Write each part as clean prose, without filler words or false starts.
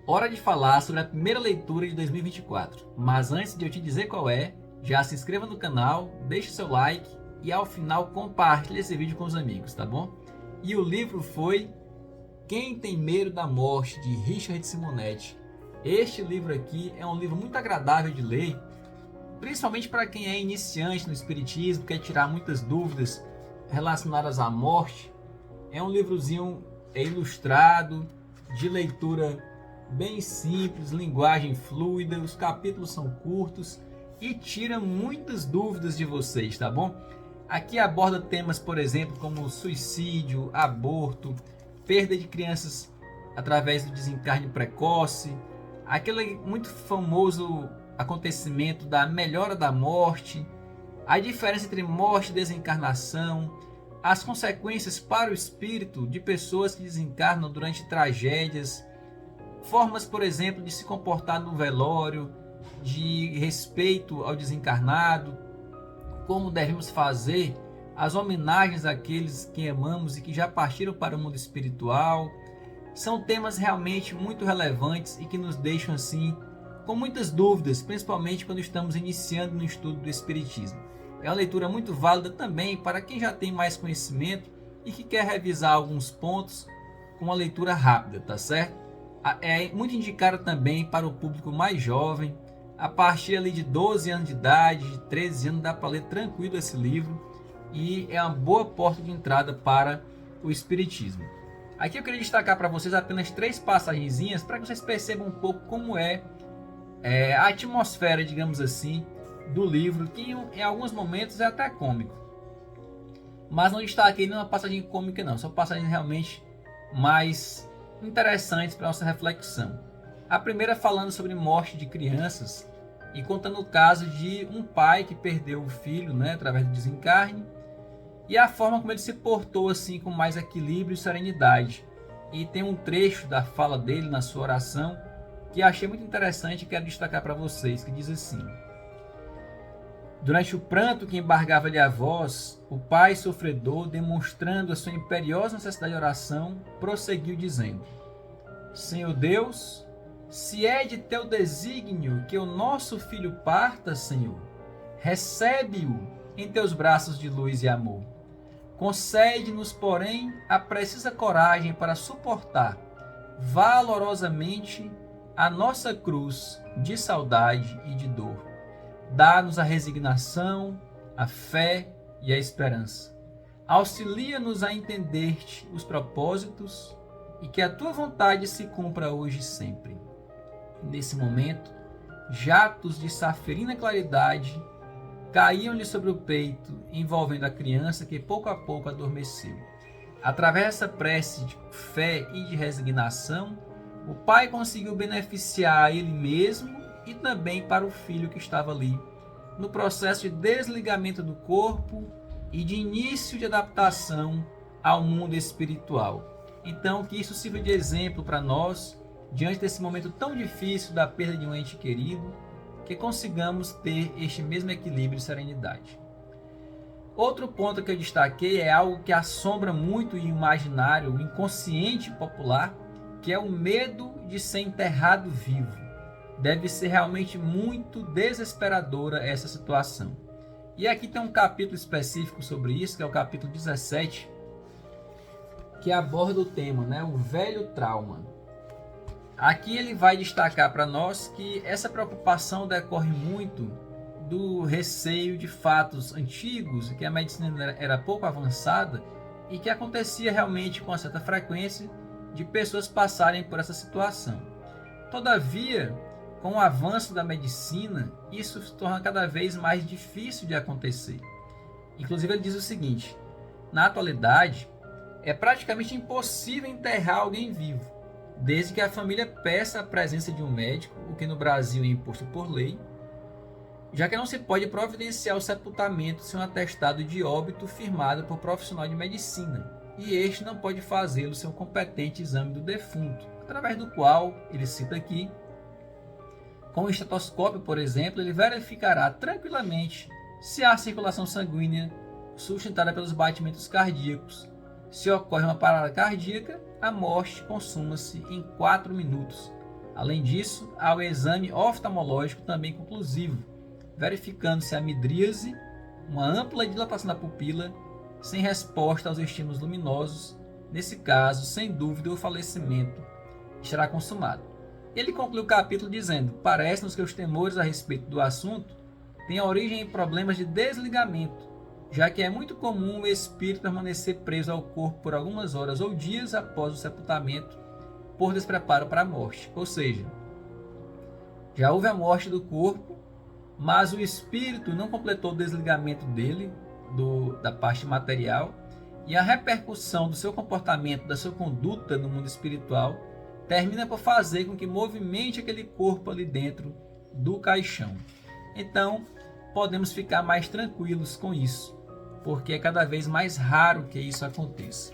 Hora de falar sobre a primeira leitura de 2024. Mas antes de eu te dizer qual é, já se inscreva no canal, deixe seu like e ao final compartilhe esse vídeo com os amigos, tá bom? E o livro foi Quem Tem Medo da Morte, de Richard Simonetti. Este livro aqui é um livro muito agradável de ler, principalmente para quem é iniciante no espiritismo, quer tirar muitas dúvidas relacionadas à morte. É um livrozinho ilustrado, de leitura bem simples, linguagem fluida, os capítulos são curtos e tira muitas dúvidas de vocês, tá bom? Aqui aborda temas, por exemplo, como suicídio, aborto, perda de crianças através do desencarne precoce, aquele muito famoso acontecimento da melhora da morte, a diferença entre morte e desencarnação, as consequências para o espírito de pessoas que desencarnam durante tragédias, formas, por exemplo, de se comportar no velório, de respeito ao desencarnado, como devemos fazer as homenagens àqueles que amamos e que já partiram para o mundo espiritual. São temas realmente muito relevantes e que nos deixam assim com muitas dúvidas, principalmente quando estamos iniciando no estudo do espiritismo. É uma leitura muito válida também para quem já tem mais conhecimento e que quer revisar alguns pontos com uma leitura rápida, tá certo? É muito indicada também para o público mais jovem, a partir ali de 12 anos de idade, de 13 anos, dá para ler tranquilo esse livro e é uma boa porta de entrada para o espiritismo. Aqui eu queria destacar para vocês apenas 3 passagenzinhas para que vocês percebam um pouco como é a atmosfera, digamos assim, do livro, que em alguns momentos é até cômico. Mas não destaquei nenhuma passagem cômica não, são passagens realmente mais interessantes para nossa reflexão. A primeira falando sobre morte de crianças e contando o caso de um pai que perdeu o filho, através do desencarne, e a forma como ele se portou assim com mais equilíbrio e serenidade. E tem um trecho da fala dele na sua oração que achei muito interessante e quero destacar para vocês, que diz assim: durante o pranto que embargava-lhe a voz, o pai sofredor, demonstrando a sua imperiosa necessidade de oração, prosseguiu dizendo: Senhor Deus, se é de teu desígnio que o nosso filho parta, Senhor, recebe-o em teus braços de luz e amor. Concede-nos, porém, a precisa coragem para suportar valorosamente a nossa cruz de saudade e de dor. Dá-nos a resignação, a fé e a esperança. Auxilia-nos a entender-te os propósitos e que a tua vontade se cumpra hoje e sempre. Nesse momento, jatos de saferina claridade caíam-lhe sobre o peito, envolvendo a criança que pouco a pouco adormeceu. Através dessa prece de fé e de resignação, o pai conseguiu beneficiar a ele mesmo e também para o filho que estava ali, no processo de desligamento do corpo e de início de adaptação ao mundo espiritual. Então, que isso sirva de exemplo para nós, diante desse momento tão difícil da perda de um ente querido, que consigamos ter este mesmo equilíbrio e serenidade. Outro ponto que eu destaquei é algo que assombra muito o imaginário, o inconsciente popular, que é o medo de ser enterrado vivo. Deve ser realmente muito desesperadora essa situação. E aqui tem um capítulo específico sobre isso, que é o capítulo 17, que aborda o tema, o velho trauma. Aqui ele vai destacar para nós que essa preocupação decorre muito do receio de fatos antigos, que a medicina era pouco avançada e que acontecia realmente com uma certa frequência de pessoas passarem por essa situação. Todavia, com o avanço da medicina, isso se torna cada vez mais difícil de acontecer. Inclusive ele diz o seguinte: na atualidade, é praticamente impossível enterrar alguém vivo, desde que a família peça a presença de um médico, o que no Brasil é imposto por lei, já que não se pode providenciar o sepultamento sem um atestado de óbito firmado por profissional de medicina, e este não pode fazê-lo sem um competente exame do defunto, através do qual, ele cita aqui, com o estetoscópio, por exemplo, ele verificará tranquilamente se há circulação sanguínea sustentada pelos batimentos cardíacos. Se ocorre uma parada cardíaca, a morte consuma-se em 4 minutos. Além disso, há o exame oftalmológico também conclusivo, verificando-se a midríase, uma ampla dilatação da pupila, sem resposta aos estímulos luminosos. Nesse caso, sem dúvida, o falecimento estará consumado. Ele conclui o capítulo dizendo: parece-nos que os temores a respeito do assunto têm origem em problemas de desligamento, já que é muito comum o espírito permanecer preso ao corpo por algumas horas ou dias após o sepultamento, por despreparo para a morte. Ou seja, já houve a morte do corpo, mas o espírito não completou o desligamento dele, da parte material, e a repercussão do seu comportamento, da sua conduta no mundo espiritual, termina por fazer com que movimente aquele corpo ali dentro do caixão. Então, podemos ficar mais tranquilos com isso, porque é cada vez mais raro que isso aconteça.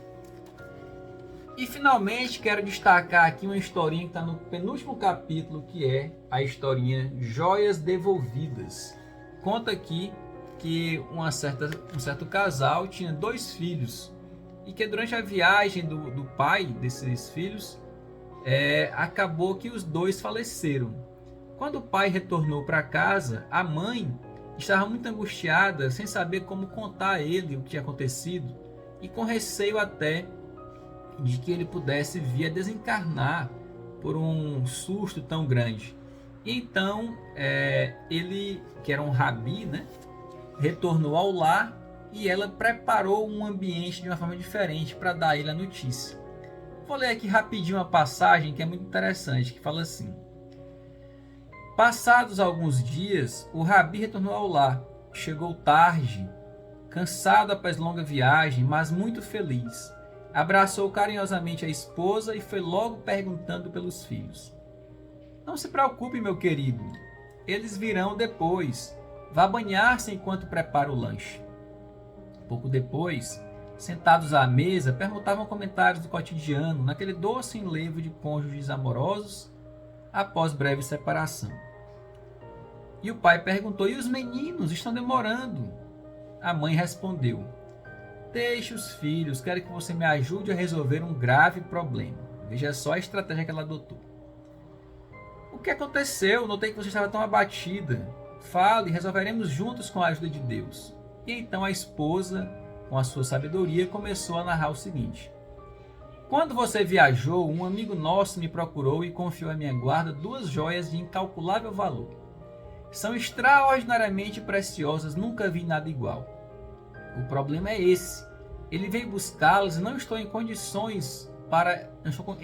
E finalmente quero destacar aqui uma historinha que está no penúltimo capítulo, que é a historinha Joias Devolvidas. Conta aqui que um certo casal tinha 2 filhos e que durante a viagem do pai desses filhos, acabou que os 2 faleceram. Quando o pai retornou para casa, a mãe estava muito angustiada, sem saber como contar a ele o que tinha acontecido e com receio até de que ele pudesse vir a desencarnar por um susto tão grande. E então, ele, que era um rabi, né, retornou ao lar e ela preparou um ambiente de uma forma diferente para dar a ele a notícia. Vou ler aqui rapidinho uma passagem que é muito interessante, que fala assim: passados alguns dias, o rabi retornou ao lar. Chegou tarde, cansado após longa viagem, mas muito feliz. Abraçou carinhosamente a esposa e foi logo perguntando pelos filhos. Não se preocupe, meu querido, eles virão depois. Vá banhar-se enquanto prepara o lanche. Pouco depois, sentados à mesa, perguntavam comentários do cotidiano, naquele doce enlevo de cônjuges amorosos após breve separação. E o pai perguntou: e os meninos estão demorando? A mãe respondeu: deixe os filhos, quero que você me ajude a resolver um grave problema. Veja só a estratégia que ela adotou. O que aconteceu? Notei que você estava tão abatida. Fale, resolveremos juntos com a ajuda de Deus. E então a esposa, com a sua sabedoria, começou a narrar o seguinte: quando você viajou, um amigo nosso me procurou e confiou à minha guarda 2 joias de incalculável valor. São extraordinariamente preciosas, nunca vi nada igual. O problema é esse: ele veio buscá-las e não estou em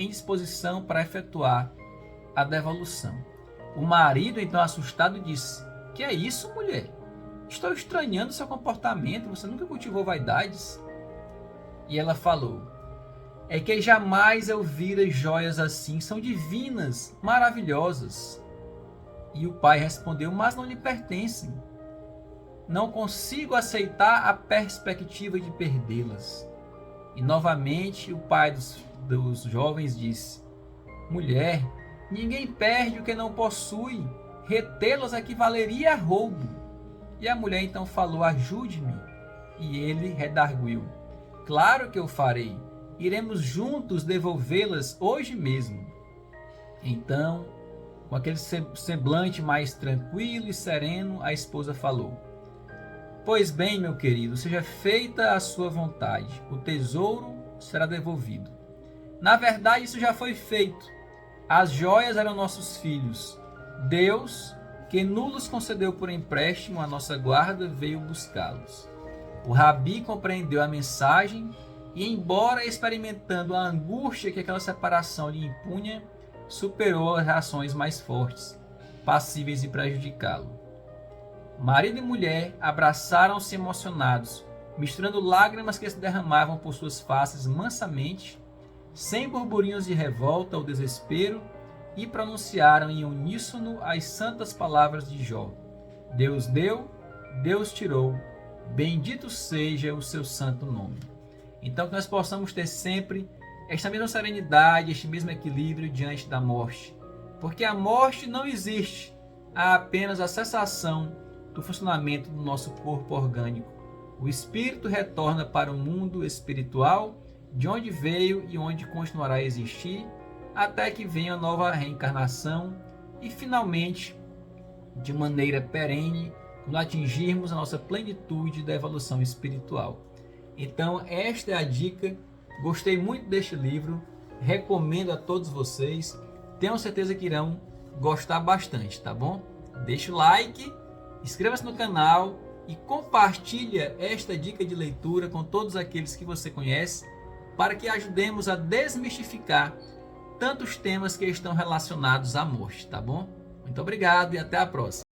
disposição para efetuar a devolução. O marido, então assustado, disse: que é isso, mulher? Estou estranhando seu comportamento, você nunca cultivou vaidades? E ela falou: é que jamais eu vira joias assim, são divinas, maravilhosas. E o pai respondeu: mas não lhe pertencem. Não consigo aceitar a perspectiva de perdê-las. E novamente o pai dos jovens disse: mulher, ninguém perde o que não possui. Retê-las equivaleria a roubo. E a mulher então falou: ajude-me. E ele redarguiu: claro que eu farei. Iremos juntos devolvê-las hoje mesmo. Então, com aquele semblante mais tranquilo e sereno, a esposa falou: pois bem, meu querido, seja feita a sua vontade. O tesouro será devolvido. Na verdade, isso já foi feito. As joias eram nossos filhos. Deus, que nos concedeu por empréstimo a nossa guarda, veio buscá-los. O rabi compreendeu a mensagem e, embora experimentando a angústia que aquela separação lhe impunha, superou as reações mais fortes, passíveis de prejudicá-lo. Marido e mulher abraçaram-se emocionados, misturando lágrimas que se derramavam por suas faces mansamente, sem burburinhos de revolta ou desespero, e pronunciaram em uníssono as santas palavras de Jó: Deus deu, Deus tirou, bendito seja o seu santo nome. Então que nós possamos ter sempre esta mesma serenidade, este mesmo equilíbrio diante da morte, porque a morte não existe, há apenas a cessação do funcionamento do nosso corpo orgânico. O espírito retorna para o mundo espiritual, de onde veio e onde continuará a existir, até que venha a nova reencarnação e finalmente, de maneira perene, quando atingirmos a nossa plenitude da evolução espiritual. Então, esta é a dica. Gostei muito deste livro, recomendo a todos vocês. Tenho certeza que irão gostar bastante, tá bom? Deixa o like, inscreva-se no canal e compartilha esta dica de leitura com todos aqueles que você conhece, para que ajudemos a desmistificar tantos temas que estão relacionados à morte, tá bom? Muito obrigado e até a próxima.